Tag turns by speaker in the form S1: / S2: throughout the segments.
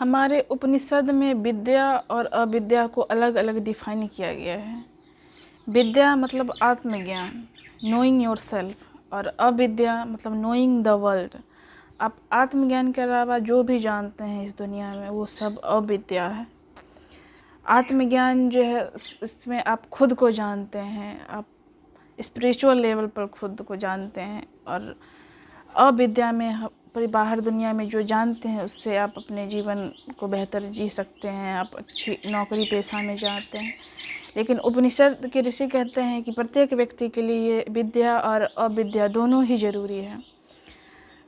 S1: हमारे उपनिषद में विद्या और अविद्या को अलग अलग डिफाइन किया गया है। विद्या मतलब आत्मज्ञान, नोइंग योर सेल्फ, और अविद्या मतलब नोइंग द वर्ल्ड। आप आत्मज्ञान के अलावा जो भी जानते हैं इस दुनिया में वो सब अविद्या है। आत्मज्ञान जो है उसमें आप खुद को जानते हैं, आप स्पिरिचुअल लेवल पर खुद को जानते हैं, और अविद्या में बाहर दुनिया में जो जानते हैं उससे आप अपने जीवन को बेहतर जी सकते हैं, आप अच्छी नौकरी पेशा में जाते हैं। लेकिन उपनिषद के ऋषि कहते हैं कि प्रत्येक व्यक्ति के लिए विद्या और अविद्या दोनों ही ज़रूरी है।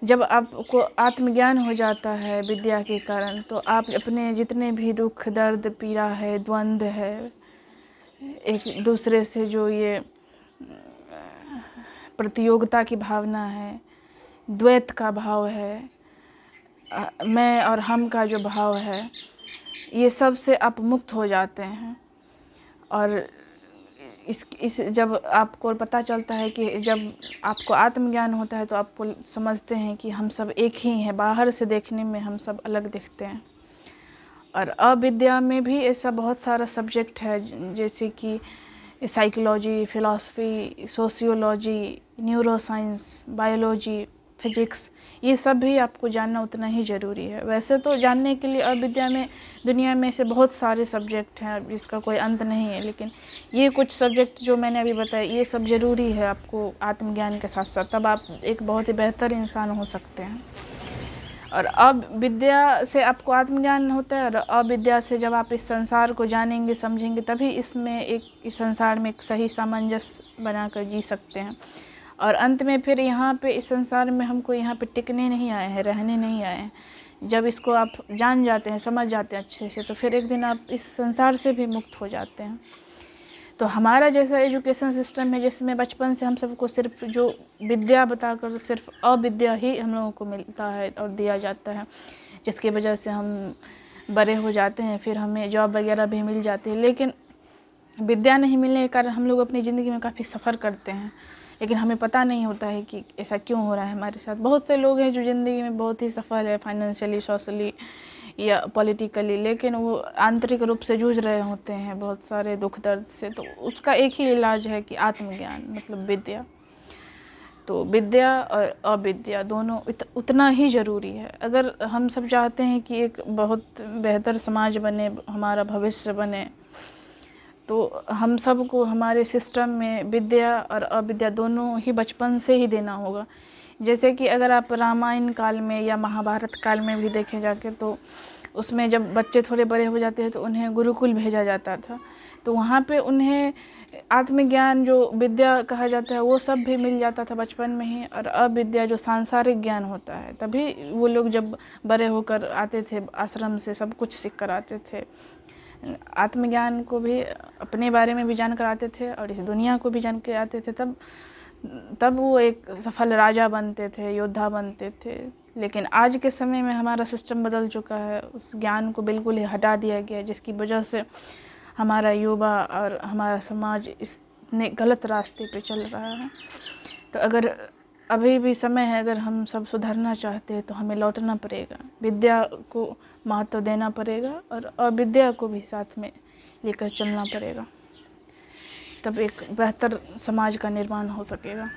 S1: जब आपको आत्मज्ञान हो जाता है विद्या के कारण, तो आप अपने जितने भी दुख दर्द पीड़ा है, द्वंद्व है, एक दूसरे से जो ये प्रतियोगिता की भावना है, द्वैत का भाव है, मैं और हम का जो भाव है, ये सब से आप मुक्त हो जाते हैं। और इस जब आपको पता चलता है कि जब आपको आत्मज्ञान होता है तो आपको समझते हैं कि हम सब एक ही हैं, बाहर से देखने में हम सब अलग दिखते हैं। और अविद्या में भी ऐसा बहुत सारा सब्जेक्ट है, जैसे कि psychology, philosophy, sociology, neuroscience, biology, physics, ये सब भी आपको जानना उतना ही ज़रूरी है। वैसे तो जानने के लिए अविद्या में दुनिया में से बहुत सारे सब्जेक्ट हैं जिसका कोई अंत नहीं है, लेकिन ये कुछ सब्जेक्ट जो मैंने अभी बताया ये सब ज़रूरी है आपको आत्मज्ञान के साथ साथ, तब आप एक बहुत ही बेहतर इंसान हो सकते हैं। और अब विद्या से आपको आत्मज्ञान होता है, और अविद्या से जब आप इस संसार को जानेंगे समझेंगे तभी इसमें इस संसार में एक सही सामंजस्य बनाकर जी सकते हैं। और अंत में फिर यहाँ पे इस संसार में हमको यहाँ पे टिकने नहीं आए हैं, रहने नहीं आए हैं। जब इसको आप जान जाते हैं, समझ जाते हैं अच्छे से, तो फिर एक दिन आप इस संसार से भी मुक्त हो जाते हैं। तो हमारा जैसा एजुकेशन सिस्टम है जिसमें बचपन से हम सबको सिर्फ जो विद्या बताकर सिर्फ अविद्या ही हम लोगों को मिलता है और दिया जाता है, जिसकी वजह से हम बड़े हो जाते हैं, फिर हमें जॉब वगैरह भी मिल जाती है। लेकिन विद्या नहीं मिलने के कारण हम लोग अपनी ज़िंदगी में काफ़ी सफ़र करते हैं, लेकिन हमें पता नहीं होता है कि ऐसा क्यों हो रहा है हमारे साथ। बहुत से लोग हैं जो ज़िंदगी में बहुत ही सफल है, फाइनेंशियली, सोशली या पॉलिटिकली, लेकिन वो आंतरिक रूप से जूझ रहे होते हैं बहुत सारे दुख दर्द से। तो उसका एक ही इलाज है कि आत्मज्ञान मतलब विद्या। तो विद्या और अविद्या दोनों उतना ही ज़रूरी है। अगर हम सब चाहते हैं कि एक बहुत बेहतर समाज बने, हमारा भविष्य बने, तो हम सबको हमारे सिस्टम में विद्या और अविद्या दोनों ही बचपन से ही देना होगा। जैसे कि अगर आप रामायण काल में या महाभारत काल में भी देखें जाके, तो उसमें जब बच्चे थोड़े बड़े हो जाते हैं तो उन्हें गुरुकुल भेजा जाता था, तो वहाँ पे उन्हें आत्मज्ञान जो विद्या कहा जाता है वो सब भी मिल जाता था बचपन में ही। और अविद्या जो सांसारिक ज्ञान होता है, तभी वो लोग जब बड़े होकर आते थे आश्रम से सब कुछ सीख कर आते थे। आत्मज्ञान को भी अपने बारे में भी जान कर आते थे और इस दुनिया को भी जान के आते थे, तब वो एक सफल राजा बनते थे, योद्धा बनते थे। लेकिन आज के समय में हमारा सिस्टम बदल चुका है, उस ज्ञान को बिल्कुल ही हटा दिया गया है, जिसकी वजह से हमारा युवा और हमारा समाज इतने गलत रास्ते पे चल रहा है। तो अगर अभी भी समय है, अगर हम सब सुधरना चाहते हैं तो हमें लौटना पड़ेगा, विद्या को महत्व देना पड़ेगा और अविद्या को भी साथ में लेकर चलना पड़ेगा, तब एक बेहतर समाज का निर्माण हो सकेगा।